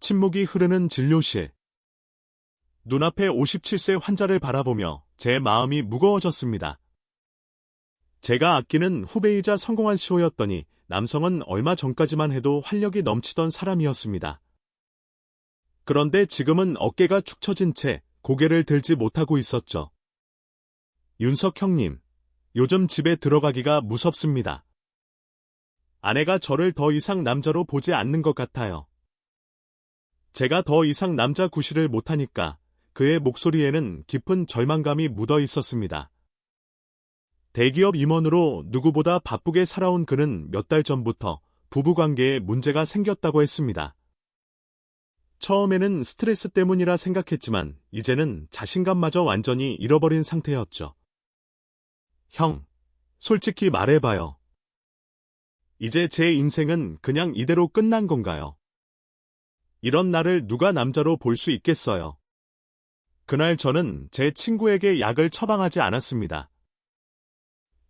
침묵이 흐르는 진료실. 눈앞에 57세 환자를 바라보며 제 마음이 무거워졌습니다. 제가 아끼는 후배이자 성공한 CEO였더니 남성은 얼마 전까지만 해도 활력이 넘치던 사람이었습니다. 그런데 지금은 어깨가 축 처진 채 고개를 들지 못하고 있었죠. 윤석 형님, 요즘 집에 들어가기가 무섭습니다. 아내가 저를 더 이상 남자로 보지 않는 것 같아요. 제가 더 이상 남자 구실을 못하니까 그의 목소리에는 깊은 절망감이 묻어 있었습니다. 대기업 임원으로 누구보다 바쁘게 살아온 그는 몇 달 전부터 부부관계에 문제가 생겼다고 했습니다. 처음에는 스트레스 때문이라 생각했지만 이제는 자신감마저 완전히 잃어버린 상태였죠. 형, 솔직히 말해봐요. 이제 제 인생은 그냥 이대로 끝난 건가요? 이런 나를 누가 남자로 볼 수 있겠어요? 그날 저는 제 친구에게 약을 처방하지 않았습니다.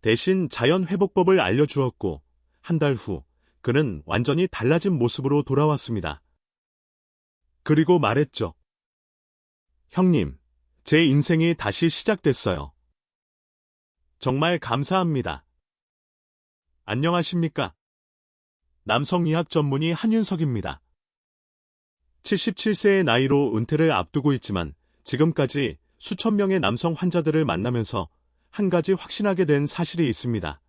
대신 자연회복법을 알려주었고 한 달 후 그는 완전히 달라진 모습으로 돌아왔습니다. 그리고 말했죠. 형님, 제 인생이 다시 시작됐어요. 정말 감사합니다. 안녕하십니까? 남성의학 전문의 한윤석입니다. 77세의 나이로 은퇴를 앞두고 있지만 지금까지 수천 명의 남성 환자들을 만나면서 한 가지 확신하게 된 사실이 있습니다.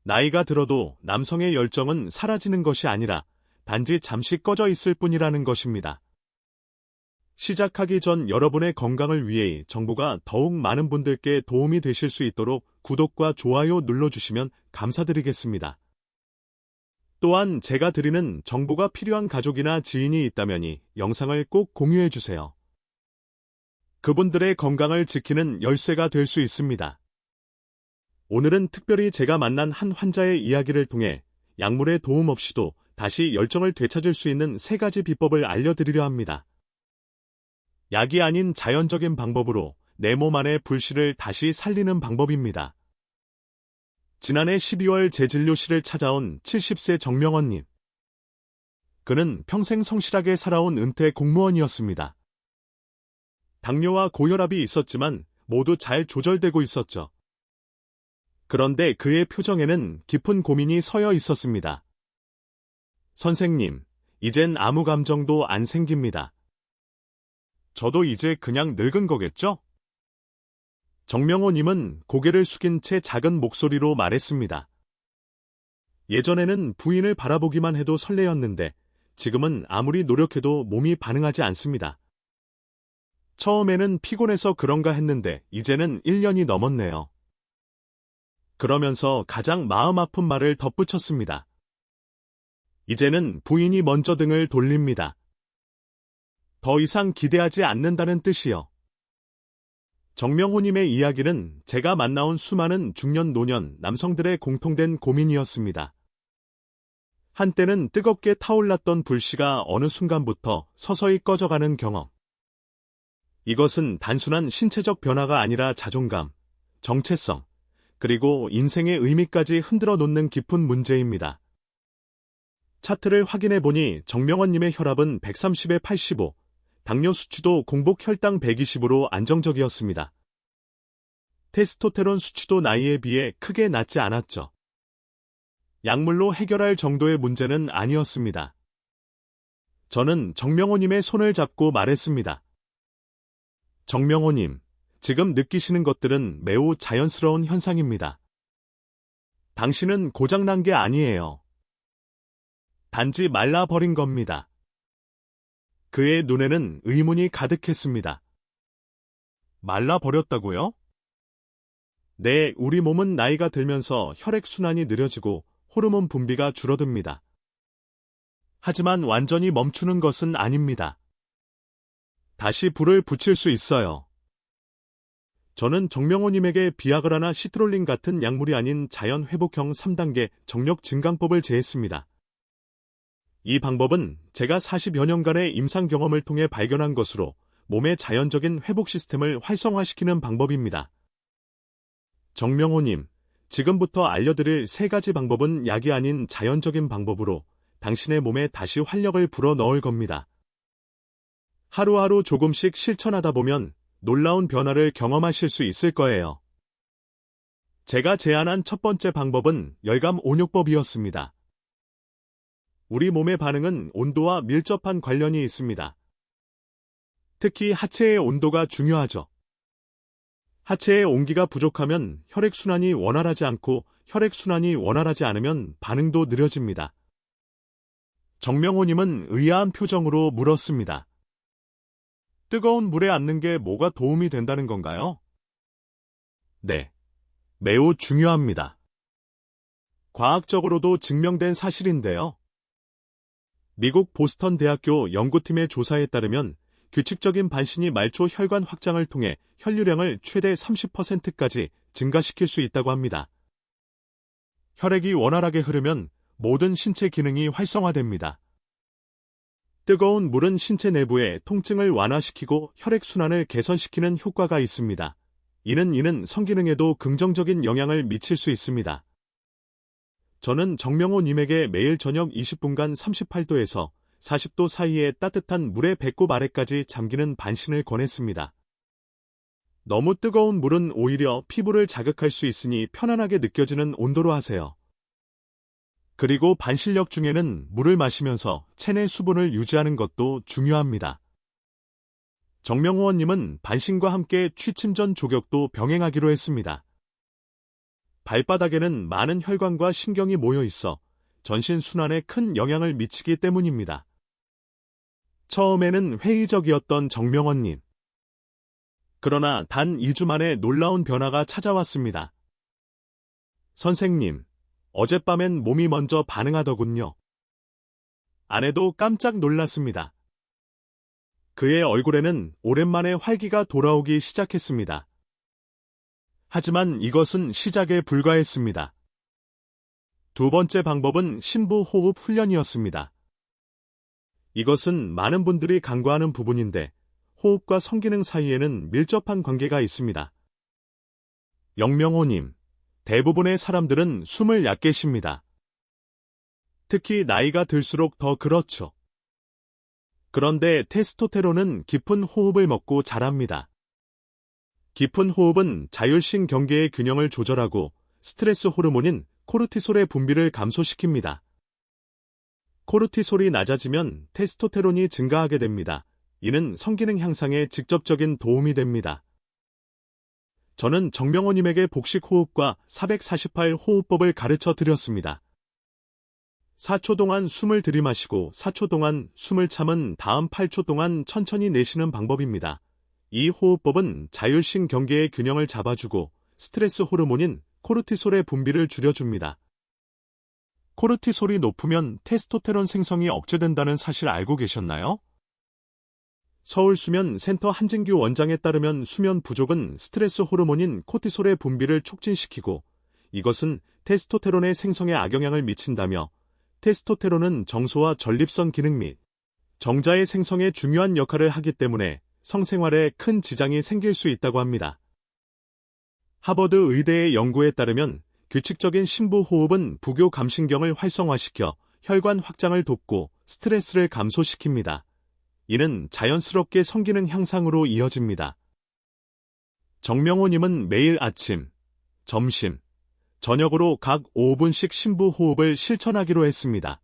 나이가 들어도 남성의 열정은 사라지는 것이 아니라 단지 잠시 꺼져 있을 뿐이라는 것입니다. 시작하기 전 여러분의 건강을 위해 정보가 더욱 많은 분들께 도움이 되실 수 있도록 구독과 좋아요 눌러주시면 감사드리겠습니다. 또한 제가 드리는 정보가 필요한 가족이나 지인이 있다면 이 영상을 꼭 공유해주세요. 그분들의 건강을 지키는 열쇠가 될 수 있습니다. 오늘은 특별히 제가 만난 한 환자의 이야기를 통해 약물의 도움 없이도 다시 열정을 되찾을 수 있는 3가지 비법을 알려드리려 합니다. 약이 아닌 자연적인 방법으로 내 몸 안의 불씨를 다시 살리는 방법입니다. 지난해 12월 제 진료실을 찾아온 70세 정명원님. 그는 평생 성실하게 살아온 은퇴 공무원이었습니다. 당뇨와 고혈압이 있었지만 모두 잘 조절되고 있었죠. 그런데 그의 표정에는 깊은 고민이 서여 있었습니다. 선생님, 이젠 아무 감정도 안 생깁니다. 저도 이제 그냥 늙은 거겠죠? 정명호님은 고개를 숙인 채 작은 목소리로 말했습니다. 예전에는 부인을 바라보기만 해도 설레었는데 지금은 아무리 노력해도 몸이 반응하지 않습니다. 처음에는 피곤해서 그런가 했는데 이제는 1년이 넘었네요. 그러면서 가장 마음 아픈 말을 덧붙였습니다. 이제는 부인이 먼저 등을 돌립니다. 더 이상 기대하지 않는다는 뜻이요. 정명호님의 이야기는 제가 만나온 수많은 중년 노년 남성들의 공통된 고민이었습니다. 한때는 뜨겁게 타올랐던 불씨가 어느 순간부터 서서히 꺼져가는 경험. 이것은 단순한 신체적 변화가 아니라 자존감, 정체성, 그리고 인생의 의미까지 흔들어 놓는 깊은 문제입니다. 차트를 확인해 보니 정명원님의 혈압은 130에 85, 당뇨 수치도 공복 혈당 120으로 안정적이었습니다. 테스토테론 수치도 나이에 비해 크게 낮지 않았죠. 약물로 해결할 정도의 문제는 아니었습니다. 저는 정명호님의 손을 잡고 말했습니다. 정명호님, 지금 느끼시는 것들은 매우 자연스러운 현상입니다. 당신은 고장난 게 아니에요. 단지 말라버린 겁니다. 그의 눈에는 의문이 가득했습니다. 말라버렸다고요? 네, 우리 몸은 나이가 들면서 혈액순환이 느려지고 호르몬 분비가 줄어듭니다. 하지만 완전히 멈추는 것은 아닙니다. 다시 불을 붙일 수 있어요. 저는 정명호님에게 비아그라나 시트롤린 같은 약물이 아닌 자연회복형 3단계 정력 증강법을 제했습니다. 이 방법은 제가 40여 년간의 임상 경험을 통해 발견한 것으로 몸의 자연적인 회복 시스템을 활성화시키는 방법입니다. 정명호님, 지금부터 알려드릴 3가지 방법은 약이 아닌 자연적인 방법으로 당신의 몸에 다시 활력을 불어넣을 겁니다. 하루하루 조금씩 실천하다 보면 놀라운 변화를 경험하실 수 있을 거예요. 제가 제안한 첫 번째 방법은 열감 온욕법이었습니다. 우리 몸의 반응은 온도와 밀접한 관련이 있습니다. 특히 하체의 온도가 중요하죠. 하체의 온기가 부족하면 혈액순환이 원활하지 않고 혈액순환이 원활하지 않으면 반응도 느려집니다. 정명호님은 의아한 표정으로 물었습니다. 뜨거운 물에 앉는 게 뭐가 도움이 된다는 건가요? 네, 매우 중요합니다. 과학적으로도 증명된 사실인데요. 미국 보스턴 대학교 연구팀의 조사에 따르면 규칙적인 반신이 말초 혈관 확장을 통해 혈류량을 최대 30%까지 증가시킬 수 있다고 합니다. 혈액이 원활하게 흐르면 모든 신체 기능이 활성화됩니다. 뜨거운 물은 신체 내부의 통증을 완화시키고 혈액순환을 개선시키는 효과가 있습니다. 이는 성기능에도 긍정적인 영향을 미칠 수 있습니다. 저는 정명호님에게 매일 저녁 20분간 38도에서 40도 사이에 따뜻한 물에 배꼽 아래까지 잠기는 반신을 권했습니다. 너무 뜨거운 물은 오히려 피부를 자극할 수 있으니 편안하게 느껴지는 온도로 하세요. 그리고 반신욕 중에는 물을 마시면서 체내 수분을 유지하는 것도 중요합니다. 정명호원님은 반신과 함께 취침 전 조격도 병행하기로 했습니다. 발바닥에는 많은 혈관과 신경이 모여 있어 전신 순환에 큰 영향을 미치기 때문입니다. 처음에는 회의적이었던 정명원님. 그러나 단 2주 만에 놀라운 변화가 찾아왔습니다. 선생님, 어젯밤엔 몸이 먼저 반응하더군요. 아내도 깜짝 놀랐습니다. 그의 얼굴에는 오랜만에 활기가 돌아오기 시작했습니다. 하지만 이것은 시작에 불과했습니다. 두 번째 방법은 심부 호흡 훈련이었습니다. 이것은 많은 분들이 간과하는 부분인데 호흡과 성기능 사이에는 밀접한 관계가 있습니다. 영명호님, 대부분의 사람들은 숨을 얕게 쉽니다. 특히 나이가 들수록 더 그렇죠. 그런데 테스토테론은 깊은 호흡을 먹고 자랍니다. 깊은 호흡은 자율신경계의 균형을 조절하고 스트레스 호르몬인 코르티솔의 분비를 감소시킵니다. 코르티솔이 낮아지면 테스토테론이 증가하게 됩니다. 이는 성기능 향상에 직접적인 도움이 됩니다. 저는 정명호님에게 복식 호흡과 448 호흡법을 가르쳐 드렸습니다. 4초 동안 숨을 들이마시고 4초 동안 숨을 참은 다음 8초 동안 천천히 내쉬는 방법입니다. 이 호흡법은 자율신경계의 균형을 잡아주고 스트레스 호르몬인 코르티솔의 분비를 줄여줍니다. 코르티솔이 높으면 테스토테론 생성이 억제된다는 사실 알고 계셨나요? 서울수면센터 한진규 원장에 따르면 수면 부족은 스트레스 호르몬인 코르티솔의 분비를 촉진시키고 이것은 테스토테론의 생성에 악영향을 미친다며 테스토테론은 정소와 전립선 기능 및 정자의 생성에 중요한 역할을 하기 때문에 성생활에 큰 지장이 생길 수 있다고 합니다. 하버드 의대의 연구에 따르면 규칙적인 심부 호흡은 부교 감신경을 활성화시켜 혈관 확장을 돕고 스트레스를 감소시킵니다. 이는 자연스럽게 성기능 향상으로 이어집니다. 정명호님은 매일 아침, 점심, 저녁으로 각 5분씩 심부 호흡을 실천하기로 했습니다.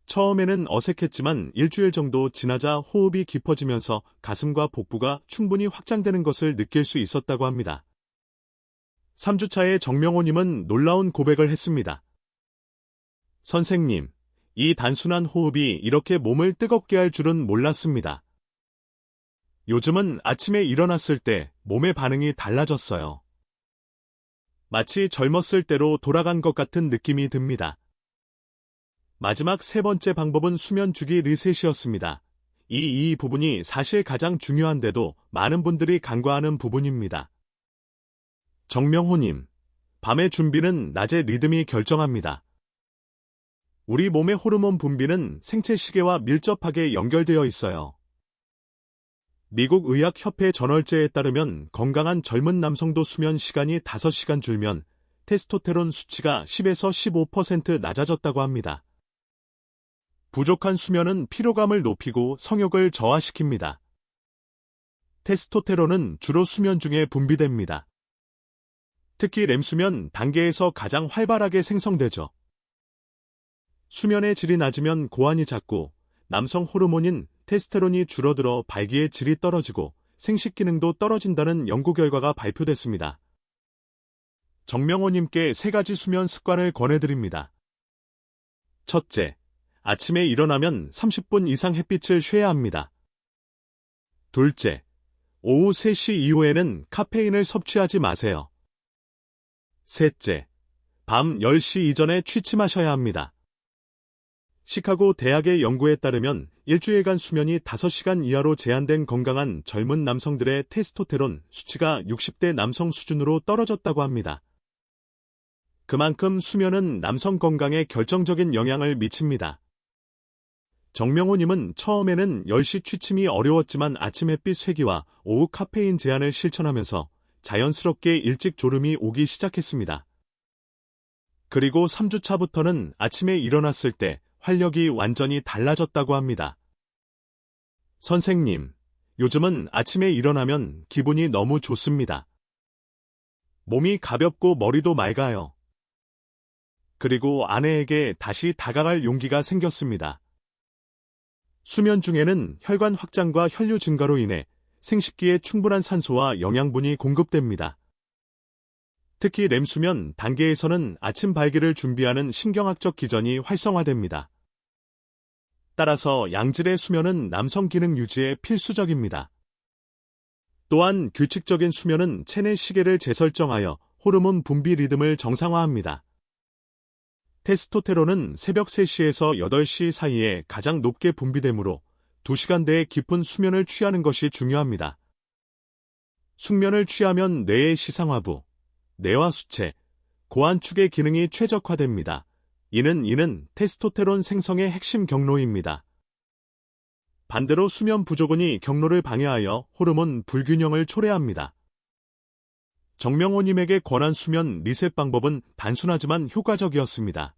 처음에는 어색했지만 일주일 정도 지나자 호흡이 깊어지면서 가슴과 복부가 충분히 확장되는 것을 느낄 수 있었다고 합니다. 3주차에 정명호님은 놀라운 고백을 했습니다. 선생님, 이 단순한 호흡이 이렇게 몸을 뜨겁게 할 줄은 몰랐습니다. 요즘은 아침에 일어났을 때 몸의 반응이 달라졌어요. 마치 젊었을 때로 돌아간 것 같은 느낌이 듭니다. 마지막 세 번째 방법은 수면 주기 리셋이었습니다. 이 부분이 사실 가장 중요한데도 많은 분들이 간과하는 부분입니다. 정명호님, 밤의 준비는 낮의 리듬이 결정합니다. 우리 몸의 호르몬 분비는 생체 시계와 밀접하게 연결되어 있어요. 미국 의학협회 저널제에 따르면 건강한 젊은 남성도 수면 시간이 5시간 줄면 테스토테론 수치가 10에서 15% 낮아졌다고 합니다. 부족한 수면은 피로감을 높이고 성욕을 저하시킵니다. 테스토테론은 주로 수면 중에 분비됩니다. 특히 렘수면 단계에서 가장 활발하게 생성되죠. 수면의 질이 낮으면 고환이 잦고 남성 호르몬인 테스테론이 줄어들어 발기의 질이 떨어지고 생식 기능도 떨어진다는 연구 결과가 발표됐습니다. 정명호님께 3가지 수면 습관을 권해드립니다. 첫째, 아침에 일어나면 30분 이상 햇빛을 쬐야 합니다. 둘째, 오후 3시 이후에는 카페인을 섭취하지 마세요. 셋째, 밤 10시 이전에 취침하셔야 합니다. 시카고 대학의 연구에 따르면 일주일간 수면이 5시간 이하로 제한된 건강한 젊은 남성들의 테스토테론 수치가 60대 남성 수준으로 떨어졌다고 합니다. 그만큼 수면은 남성 건강에 결정적인 영향을 미칩니다. 정명호님은 처음에는 10시 취침이 어려웠지만 아침 햇빛 쐐기와 오후 카페인 제한을 실천하면서 자연스럽게 일찍 졸음이 오기 시작했습니다. 그리고 3주차부터는 아침에 일어났을 때 활력이 완전히 달라졌다고 합니다. 선생님, 요즘은 아침에 일어나면 기분이 너무 좋습니다. 몸이 가볍고 머리도 맑아요. 그리고 아내에게 다시 다가갈 용기가 생겼습니다. 수면 중에는 혈관 확장과 혈류 증가로 인해 생식기에 충분한 산소와 영양분이 공급됩니다. 특히 렘수면 단계에서는 아침 발기를 준비하는 신경학적 기전이 활성화됩니다. 따라서 양질의 수면은 남성 기능 유지에 필수적입니다. 또한 규칙적인 수면은 체내 시계를 재설정하여 호르몬 분비 리듬을 정상화합니다. 테스토테론은 새벽 3시에서 8시 사이에 가장 높게 분비되므로 2시간대의 깊은 수면을 취하는 것이 중요합니다. 숙면을 취하면 뇌의 시상하부, 뇌와 수체, 고환 축의 기능이 최적화됩니다. 이는 테스토테론 생성의 핵심 경로입니다. 반대로 수면 부족은 이 경로를 방해하여 호르몬 불균형을 초래합니다. 정명호님에게 권한 수면 리셋 방법은 단순하지만 효과적이었습니다.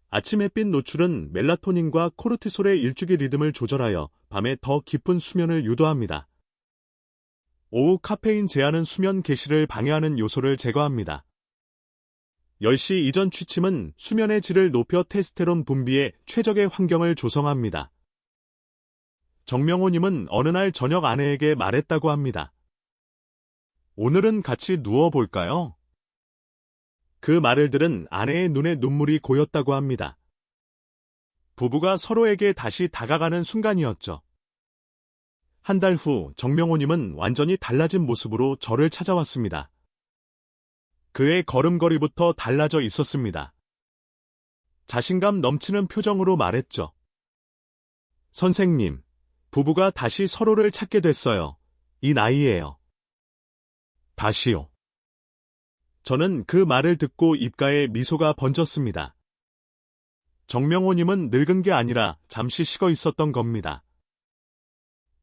아침 햇빛 노출은 멜라토닌과 코르티솔의 일주기 리듬을 조절하여 밤에 더 깊은 수면을 유도합니다. 오후 카페인 제한은 수면 개시를 방해하는 요소를 제거합니다. 10시 이전 취침은 수면의 질을 높여 테스테론 분비에 최적의 환경을 조성합니다. 정명호님은 어느 날 저녁 아내에게 말했다고 합니다. 오늘은 같이 누워볼까요? 그 말을 들은 아내의 눈에 눈물이 고였다고 합니다. 부부가 서로에게 다시 다가가는 순간이었죠. 한 달 후 정명호님은 완전히 달라진 모습으로 저를 찾아왔습니다. 그의 걸음걸이부터 달라져 있었습니다. 자신감 넘치는 표정으로 말했죠. 선생님, 부부가 다시 서로를 찾게 됐어요. 이 나이에요. 다시요. 저는 그 말을 듣고 입가에 미소가 번졌습니다. 정명호님은 늙은 게 아니라 잠시 식어 있었던 겁니다.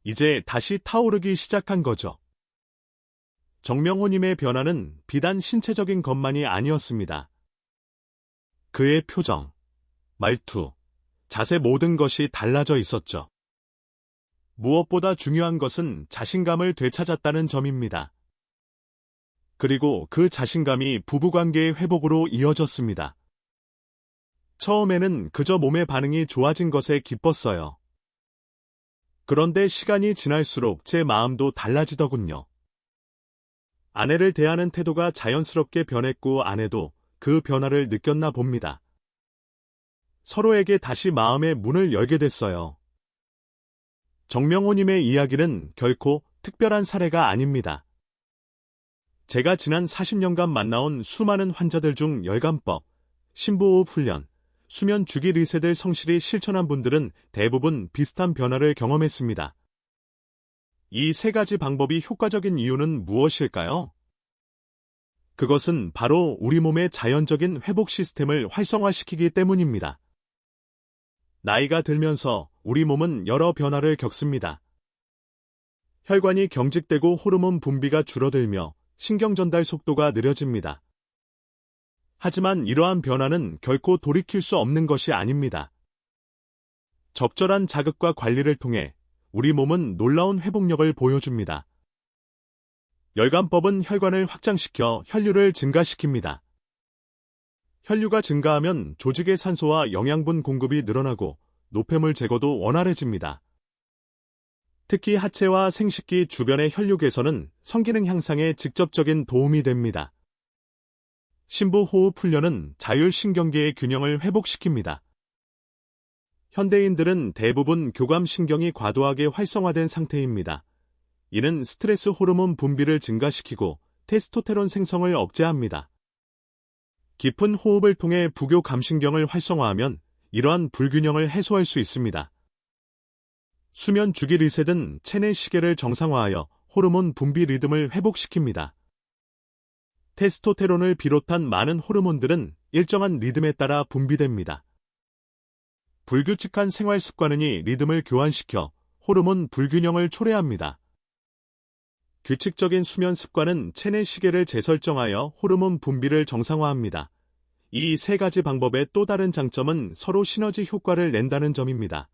이제 다시 타오르기 시작한 거죠. 정명호님의 변화는 비단 신체적인 것만이 아니었습니다. 그의 표정, 말투, 자세 모든 것이 달라져 있었죠. 무엇보다 중요한 것은 자신감을 되찾았다는 점입니다. 그리고 그 자신감이 부부관계의 회복으로 이어졌습니다. 처음에는 그저 몸의 반응이 좋아진 것에 기뻤어요. 그런데 시간이 지날수록 제 마음도 달라지더군요. 아내를 대하는 태도가 자연스럽게 변했고 아내도 그 변화를 느꼈나 봅니다. 서로에게 다시 마음의 문을 열게 됐어요. 정명호님의 이야기는 결코 특별한 사례가 아닙니다. 제가 지난 40년간 만나온 수많은 환자들 중 열감법, 심부호흡 훈련, 수면 주기 리셋을 성실히 실천한 분들은 대부분 비슷한 변화를 경험했습니다. 이 3가지 방법이 효과적인 이유는 무엇일까요? 그것은 바로 우리 몸의 자연적인 회복 시스템을 활성화시키기 때문입니다. 나이가 들면서 우리 몸은 여러 변화를 겪습니다. 혈관이 경직되고 호르몬 분비가 줄어들며 신경 전달 속도가 느려집니다. 하지만 이러한 변화는 결코 돌이킬 수 없는 것이 아닙니다. 적절한 자극과 관리를 통해 우리 몸은 놀라운 회복력을 보여줍니다. 열감법은 혈관을 확장시켜 혈류를 증가시킵니다. 혈류가 증가하면 조직의 산소와 영양분 공급이 늘어나고 노폐물 제거도 원활해집니다. 특히 하체와 생식기 주변의 혈류 개선은 성기능 향상에 직접적인 도움이 됩니다. 심부호흡 훈련은 자율신경계의 균형을 회복시킵니다. 현대인들은 대부분 교감신경이 과도하게 활성화된 상태입니다. 이는 스트레스 호르몬 분비를 증가시키고 테스토테론 생성을 억제합니다. 깊은 호흡을 통해 부교감신경을 활성화하면 이러한 불균형을 해소할 수 있습니다. 수면 주기 리셋은 체내 시계를 정상화하여 호르몬 분비 리듬을 회복시킵니다. 테스토테론을 비롯한 많은 호르몬들은 일정한 리듬에 따라 분비됩니다. 불규칙한 생활 습관이 리듬을 교환시켜 호르몬 불균형을 초래합니다. 규칙적인 수면 습관은 체내 시계를 재설정하여 호르몬 분비를 정상화합니다. 이 세 가지 방법의 또 다른 장점은 서로 시너지 효과를 낸다는 점입니다.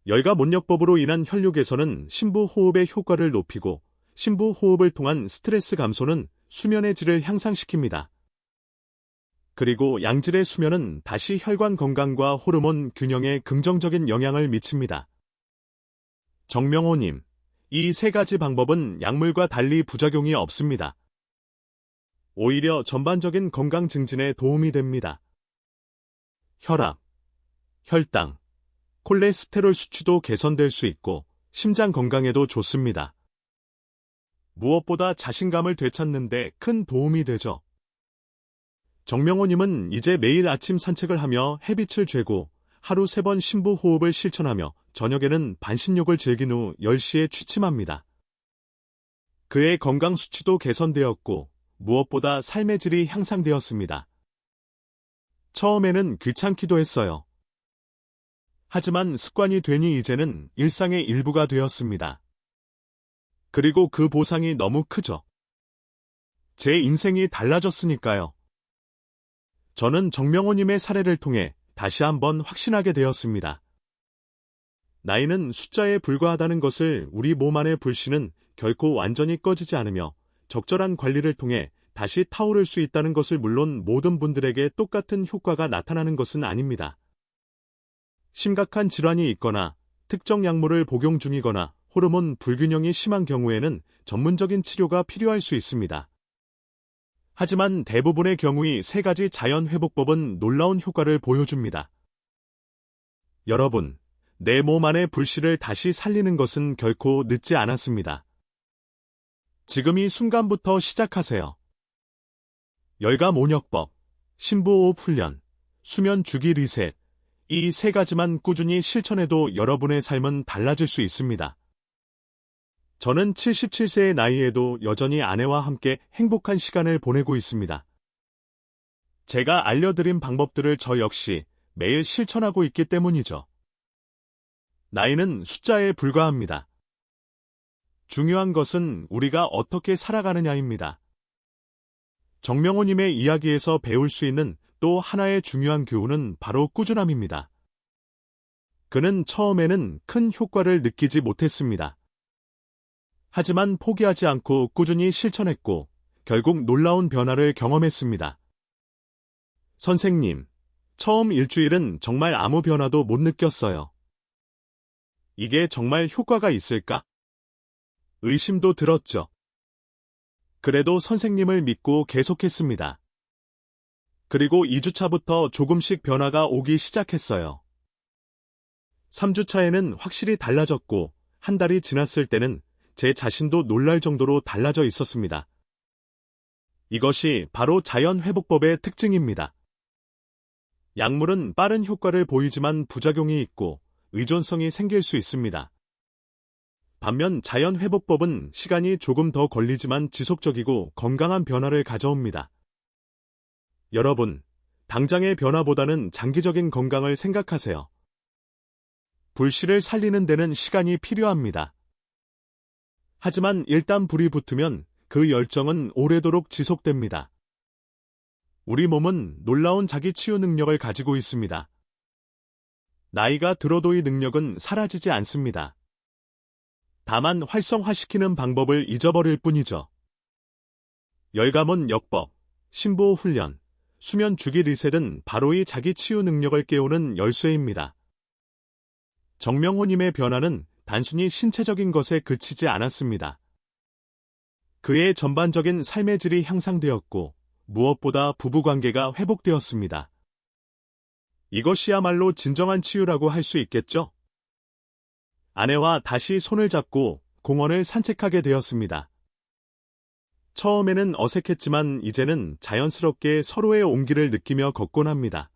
열감온역법으로 인한 혈류 개선은 심부호흡의 효과를 높이고 심부호흡을 통한 스트레스 감소는 수면의 질을 향상시킵니다. 그리고 양질의 수면은 다시 혈관 건강과 호르몬 균형에 긍정적인 영향을 미칩니다. 정명호님, 이 세 가지 방법은 약물과 달리 부작용이 없습니다. 오히려 전반적인 건강 증진에 도움이 됩니다. 혈압, 혈당, 콜레스테롤 수치도 개선될 수 있고 심장 건강에도 좋습니다. 무엇보다 자신감을 되찾는 데 큰 도움이 되죠. 정명호님은 이제 매일 아침 산책을 하며 햇빛을 쬐고 하루 3번 심부호흡을 실천하며 저녁에는 반신욕을 즐긴 후 10시에 취침합니다. 그의 건강 수치도 개선되었고 무엇보다 삶의 질이 향상되었습니다. 처음에는 귀찮기도 했어요. 하지만 습관이 되니 이제는 일상의 일부가 되었습니다. 그리고 그 보상이 너무 크죠. 제 인생이 달라졌으니까요. 저는 정명호님의 사례를 통해 다시 한번 확신하게 되었습니다. 나이는 숫자에 불과하다는 것을 우리 몸 안의 불씨는 결코 완전히 꺼지지 않으며 적절한 관리를 통해 다시 타오를 수 있다는 것을 물론 모든 분들에게 똑같은 효과가 나타나는 것은 아닙니다. 심각한 질환이 있거나 특정 약물을 복용 중이거나 호르몬 불균형이 심한 경우에는 전문적인 치료가 필요할 수 있습니다. 하지만 대부분의 경우의 세 가지 자연회복법은 놀라운 효과를 보여줍니다. 여러분, 내 몸 안의 불씨를 다시 살리는 것은 결코 늦지 않았습니다. 지금 이 순간부터 시작하세요. 열감온역법, 심부호흡 훈련, 수면 주기 리셋, 이 세 가지만 꾸준히 실천해도 여러분의 삶은 달라질 수 있습니다. 저는 77세의 나이에도 여전히 아내와 함께 행복한 시간을 보내고 있습니다. 제가 알려드린 방법들을 저 역시 매일 실천하고 있기 때문이죠. 나이는 숫자에 불과합니다. 중요한 것은 우리가 어떻게 살아가느냐입니다. 정명호님의 이야기에서 배울 수 있는 또 하나의 중요한 교훈은 바로 꾸준함입니다. 그는 처음에는 큰 효과를 느끼지 못했습니다. 하지만 포기하지 않고 꾸준히 실천했고 결국 놀라운 변화를 경험했습니다. 선생님, 처음 일주일은 정말 아무 변화도 못 느꼈어요. 이게 정말 효과가 있을까? 의심도 들었죠. 그래도 선생님을 믿고 계속했습니다. 그리고 2주차부터 조금씩 변화가 오기 시작했어요. 3주차에는 확실히 달라졌고 한 달이 지났을 때는 제 자신도 놀랄 정도로 달라져 있었습니다. 이것이 바로 자연회복법의 특징입니다. 약물은 빠른 효과를 보이지만 부작용이 있고 의존성이 생길 수 있습니다. 반면 자연회복법은 시간이 조금 더 걸리지만 지속적이고 건강한 변화를 가져옵니다. 여러분, 당장의 변화보다는 장기적인 건강을 생각하세요. 불씨를 살리는 데는 시간이 필요합니다. 하지만 일단 불이 붙으면 그 열정은 오래도록 지속됩니다. 우리 몸은 놀라운 자기 치유 능력을 가지고 있습니다. 나이가 들어도 이 능력은 사라지지 않습니다. 다만 활성화시키는 방법을 잊어버릴 뿐이죠. 열감은 역법, 심부호 훈련, 수면 주기 리셋은 바로 이 자기 치유 능력을 깨우는 열쇠입니다. 정명호님의 변화는 단순히 신체적인 것에 그치지 않았습니다. 그의 전반적인 삶의 질이 향상되었고 무엇보다 부부관계가 회복되었습니다. 이것이야말로 진정한 치유라고 할 수 있겠죠? 아내와 다시 손을 잡고 공원을 산책하게 되었습니다. 처음에는 어색했지만 이제는 자연스럽게 서로의 온기를 느끼며 걷곤 합니다.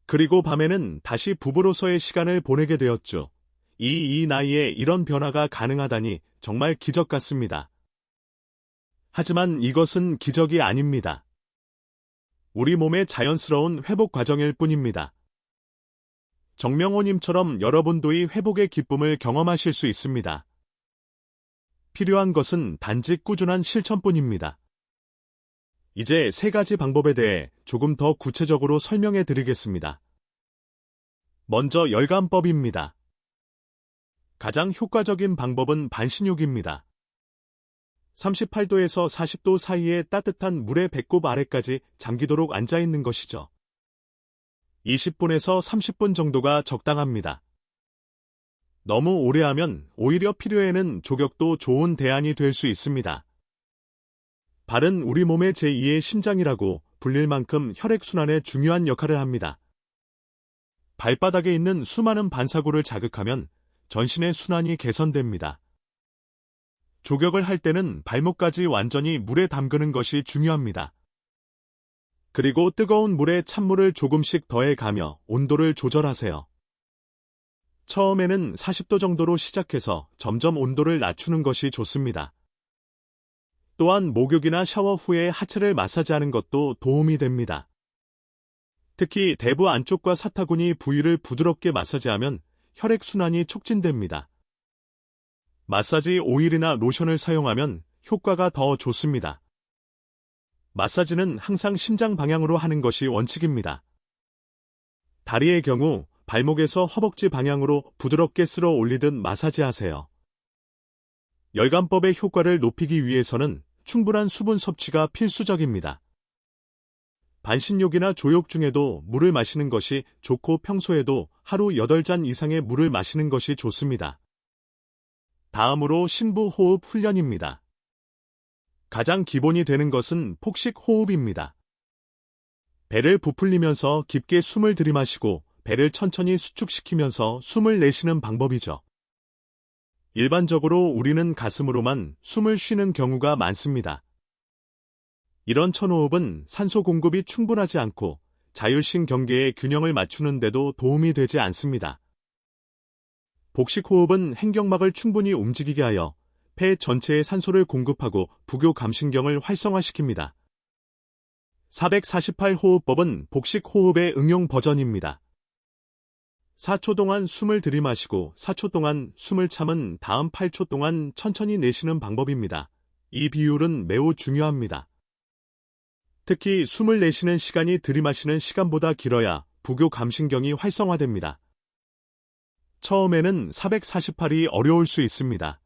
그리고 밤에는 다시 부부로서의 시간을 보내게 되었죠. 이 나이에 이런 변화가 가능하다니 정말 기적 같습니다. 하지만 이것은 기적이 아닙니다. 우리 몸의 자연스러운 회복 과정일 뿐입니다. 정명호님처럼 여러분도 이 회복의 기쁨을 경험하실 수 있습니다. 필요한 것은 단지 꾸준한 실천뿐입니다. 이제 3가지 방법에 대해 조금 더 구체적으로 설명해 드리겠습니다. 먼저 열감법입니다. 가장 효과적인 방법은 반신욕입니다. 38도에서 40도 사이의 따뜻한 물의 배꼽 아래까지 잠기도록 앉아있는 것이죠. 20분에서 30분 정도가 적당합니다. 너무 오래 하면 오히려 필요에는 조격도 좋은 대안이 될 수 있습니다. 발은 우리 몸의 제2의 심장이라고 불릴 만큼 혈액순환에 중요한 역할을 합니다. 발바닥에 있는 수많은 반사구를 자극하면 전신의 순환이 개선됩니다. 조격을 할 때는 발목까지 완전히 물에 담그는 것이 중요합니다. 그리고 뜨거운 물에 찬물을 조금씩 더해가며 온도를 조절하세요. 처음에는 40도 정도로 시작해서 점점 온도를 낮추는 것이 좋습니다. 또한 목욕이나 샤워 후에 하체를 마사지하는 것도 도움이 됩니다. 특히 대부 안쪽과 사타구니 부위를 부드럽게 마사지하면 혈액순환이 촉진됩니다. 마사지 오일이나 로션을 사용하면 효과가 더 좋습니다. 마사지는 항상 심장 방향으로 하는 것이 원칙입니다. 다리의 경우 발목에서 허벅지 방향으로 부드럽게 쓸어 올리듯 마사지하세요. 열감법의 효과를 높이기 위해서는 충분한 수분 섭취가 필수적입니다. 반신욕이나 조욕 중에도 물을 마시는 것이 좋고 평소에도 하루 8잔 이상의 물을 마시는 것이 좋습니다. 다음으로 심부호흡 훈련입니다. 가장 기본이 되는 것은 폭식 호흡입니다. 배를 부풀리면서 깊게 숨을 들이마시고 배를 천천히 수축시키면서 숨을 내쉬는 방법이죠. 일반적으로 우리는 가슴으로만 숨을 쉬는 경우가 많습니다. 이런 천호흡은 산소 공급이 충분하지 않고 자율신경계의 균형을 맞추는 데도 도움이 되지 않습니다. 복식호흡은 행경막을 충분히 움직이게 하여 폐 전체에 산소를 공급하고 부교감신경을 활성화시킵니다. 448호흡법은 복식호흡의 응용 버전입니다. 4초 동안 숨을 들이마시고 4초 동안 숨을 참은 다음 8초 동안 천천히 내쉬는 방법입니다. 이 비율은 매우 중요합니다. 특히 숨을 내쉬는 시간이 들이마시는 시간보다 길어야 부교감신경이 활성화됩니다. 처음에는 448이 어려울 수 있습니다.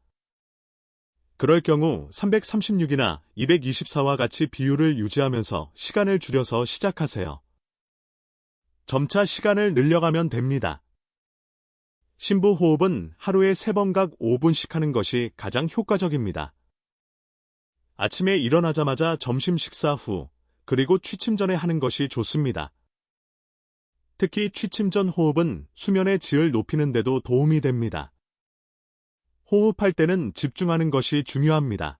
그럴 경우 336이나 224와 같이 비율을 유지하면서 시간을 줄여서 시작하세요. 점차 시간을 늘려가면 됩니다. 심부호흡은 하루에 3번 각 5분씩 하는 것이 가장 효과적입니다. 아침에 일어나자마자 점심 식사 후, 그리고 취침 전에 하는 것이 좋습니다. 특히 취침 전 호흡은 수면의 질을 높이는 데도 도움이 됩니다. 호흡할 때는 집중하는 것이 중요합니다.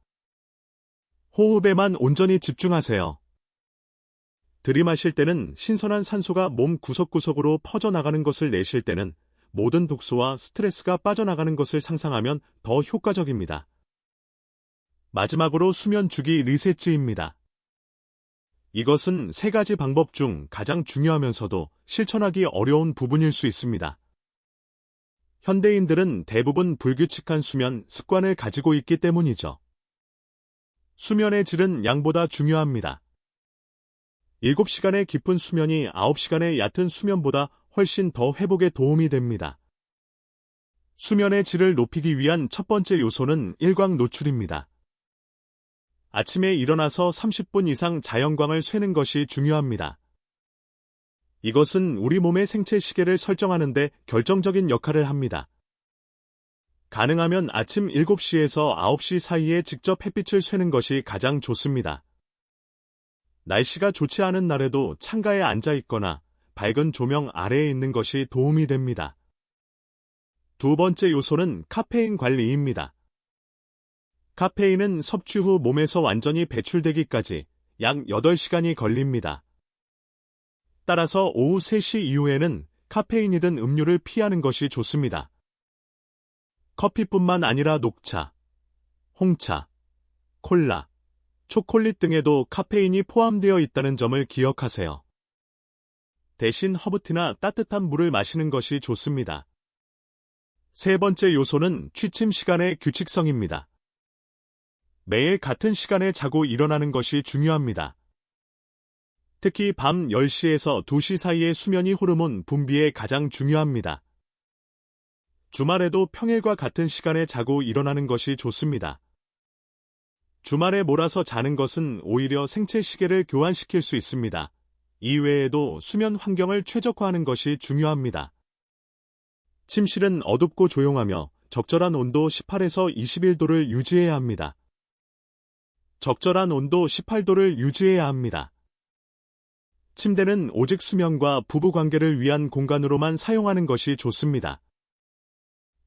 호흡에만 온전히 집중하세요. 들이마실 때는 신선한 산소가 몸 구석구석으로 퍼져나가는 것을 내쉴 때는 모든 독소와 스트레스가 빠져나가는 것을 상상하면 더 효과적입니다. 마지막으로 수면 주기 리셋즈입니다. 이것은 3가지 방법 중 가장 중요하면서도 실천하기 어려운 부분일 수 있습니다. 현대인들은 대부분 불규칙한 수면 습관을 가지고 있기 때문이죠. 수면의 질은 양보다 중요합니다. 7시간의 깊은 수면이 9시간의 얕은 수면보다 훨씬 더 회복에 도움이 됩니다. 수면의 질을 높이기 위한 첫 번째 요소는 일광 노출입니다. 아침에 일어나서 30분 이상 자연광을 쐬는 것이 중요합니다. 이것은 우리 몸의 생체 시계를 설정하는 데 결정적인 역할을 합니다. 가능하면 아침 7시에서 9시 사이에 직접 햇빛을 쐬는 것이 가장 좋습니다. 날씨가 좋지 않은 날에도 창가에 앉아 있거나 밝은 조명 아래에 있는 것이 도움이 됩니다. 두 번째 요소는 카페인 관리입니다. 카페인은 섭취 후 몸에서 완전히 배출되기까지 약 8시간이 걸립니다. 따라서 오후 3시 이후에는 카페인이 든 음료를 피하는 것이 좋습니다. 커피뿐만 아니라 녹차, 홍차, 콜라, 초콜릿 등에도 카페인이 포함되어 있다는 점을 기억하세요. 대신 허브티나 따뜻한 물을 마시는 것이 좋습니다. 세 번째 요소는 취침 시간의 규칙성입니다. 매일 같은 시간에 자고 일어나는 것이 중요합니다. 특히 밤 10시에서 2시 사이의 수면이 호르몬 분비에 가장 중요합니다. 주말에도 평일과 같은 시간에 자고 일어나는 것이 좋습니다. 주말에 몰아서 자는 것은 오히려 생체 시계를 교환시킬 수 있습니다. 이외에도 수면 환경을 최적화하는 것이 중요합니다. 침실은 어둡고 조용하며 적절한 온도 18에서 21도를 유지해야 합니다. 적절한 온도 18도를 유지해야 합니다. 침대는 오직 수면과 부부관계를 위한 공간으로만 사용하는 것이 좋습니다.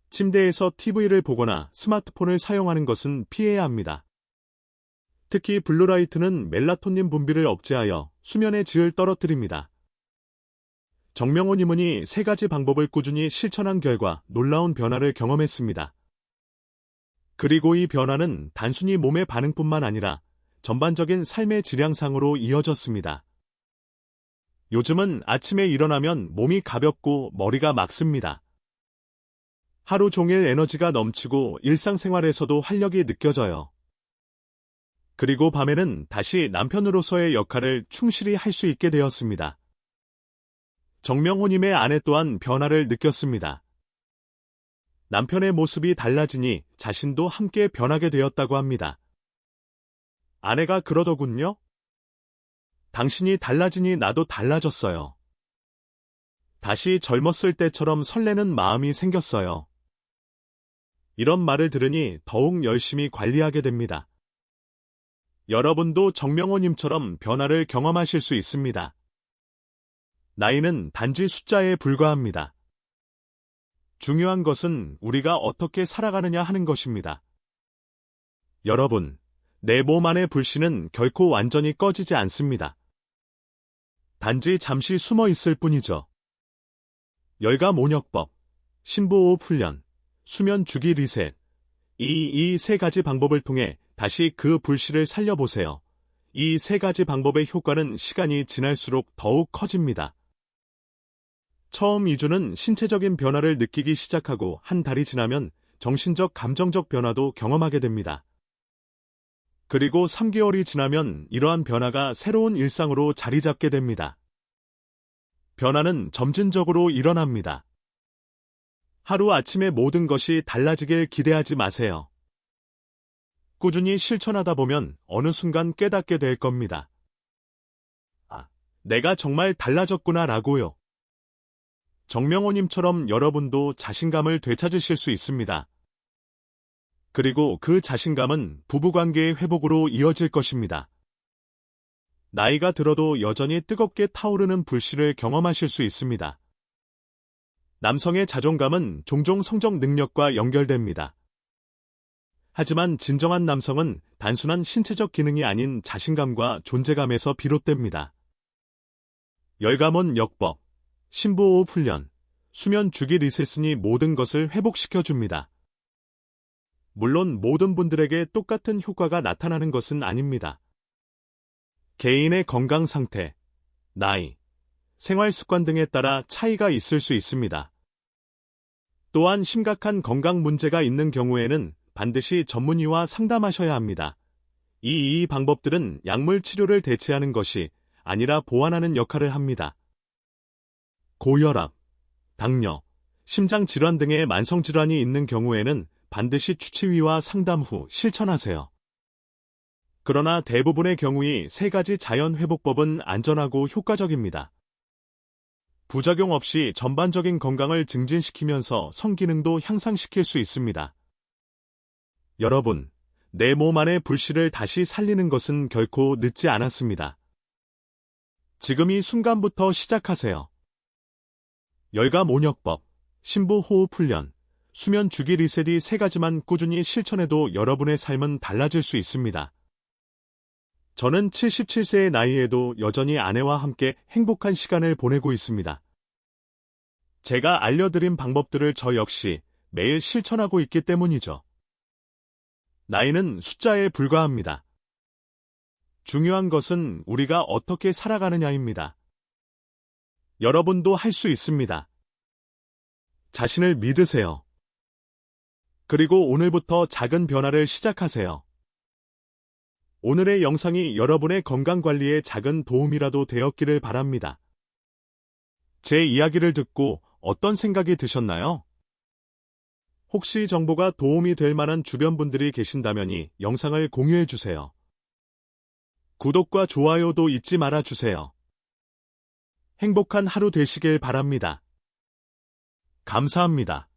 침대에서 TV를 보거나 스마트폰을 사용하는 것은 피해야 합니다. 특히 블루라이트는 멜라토닌 분비를 억제하여 수면의 질을 떨어뜨립니다. 정명훈 임원이 3가지 방법을 꾸준히 실천한 결과 놀라운 변화를 경험했습니다. 그리고 이 변화는 단순히 몸의 반응뿐만 아니라 전반적인 삶의 질량상으로 이어졌습니다. 요즘은 아침에 일어나면 몸이 가볍고 머리가 맑습니다. 하루 종일 에너지가 넘치고 일상생활에서도 활력이 느껴져요. 그리고 밤에는 다시 남편으로서의 역할을 충실히 할 수 있게 되었습니다. 정명호님의 아내 또한 변화를 느꼈습니다. 남편의 모습이 달라지니 자신도 함께 변하게 되었다고 합니다. 아내가 그러더군요. 당신이 달라지니 나도 달라졌어요. 다시 젊었을 때처럼 설레는 마음이 생겼어요. 이런 말을 들으니 더욱 열심히 관리하게 됩니다. 여러분도 정명호님처럼 변화를 경험하실 수 있습니다. 나이는 단지 숫자에 불과합니다. 중요한 것은 우리가 어떻게 살아가느냐 하는 것입니다. 여러분, 내 몸 안의 불씨는 결코 완전히 꺼지지 않습니다. 단지 잠시 숨어 있을 뿐이죠. 열감온역법, 심부호흡 훈련, 수면 주기 리셋, 이 3가지 방법을 통해 다시 그 불씨를 살려보세요. 이 3가지 방법의 효과는 시간이 지날수록 더욱 커집니다. 처음 2주는 신체적인 변화를 느끼기 시작하고 한 달이 지나면 정신적 감정적 변화도 경험하게 됩니다. 그리고 3개월이 지나면 이러한 변화가 새로운 일상으로 자리 잡게 됩니다. 변화는 점진적으로 일어납니다. 하루 아침에 모든 것이 달라지길 기대하지 마세요. 꾸준히 실천하다 보면 어느 순간 깨닫게 될 겁니다. 아, 내가 정말 달라졌구나 라고요. 정명호님처럼 여러분도 자신감을 되찾으실 수 있습니다. 그리고 그 자신감은 부부관계의 회복으로 이어질 것입니다. 나이가 들어도 여전히 뜨겁게 타오르는 불씨를 경험하실 수 있습니다. 남성의 자존감은 종종 성적 능력과 연결됩니다. 하지만 진정한 남성은 단순한 신체적 기능이 아닌 자신감과 존재감에서 비롯됩니다. 열감온 역법, 심부호흡 훈련, 수면 주기 리셋이 모든 것을 회복시켜줍니다. 물론 모든 분들에게 똑같은 효과가 나타나는 것은 아닙니다. 개인의 건강 상태, 나이, 생활 습관 등에 따라 차이가 있을 수 있습니다. 또한 심각한 건강 문제가 있는 경우에는 반드시 전문의와 상담하셔야 합니다. 이 방법들은 약물 치료를 대체하는 것이 아니라 보완하는 역할을 합니다. 고혈압, 당뇨, 심장 질환 등의 만성 질환이 있는 경우에는 반드시 추치위와 상담 후 실천하세요. 그러나 대부분의 경우의 세 가지 자연 회복법은 안전하고 효과적입니다. 부작용 없이 전반적인 건강을 증진시키면서 성기능도 향상시킬 수 있습니다. 여러분, 내 몸 안의 불씨를 다시 살리는 것은 결코 늦지 않았습니다. 지금 이 순간부터 시작하세요. 열감 온역법, 심부 호흡 훈련, 수면 주기 리셋 이 세 가지만 꾸준히 실천해도 여러분의 삶은 달라질 수 있습니다. 저는 77세의 나이에도 여전히 아내와 함께 행복한 시간을 보내고 있습니다. 제가 알려드린 방법들을 저 역시 매일 실천하고 있기 때문이죠. 나이는 숫자에 불과합니다. 중요한 것은 우리가 어떻게 살아가느냐입니다. 여러분도 할 수 있습니다. 자신을 믿으세요. 그리고 오늘부터 작은 변화를 시작하세요. 오늘의 영상이 여러분의 건강관리에 작은 도움이라도 되었기를 바랍니다. 제 이야기를 듣고 어떤 생각이 드셨나요? 혹시 정보가 도움이 될 만한 주변 분들이 계신다면 이 영상을 공유해 주세요. 구독과 좋아요도 잊지 말아 주세요. 행복한 하루 되시길 바랍니다. 감사합니다.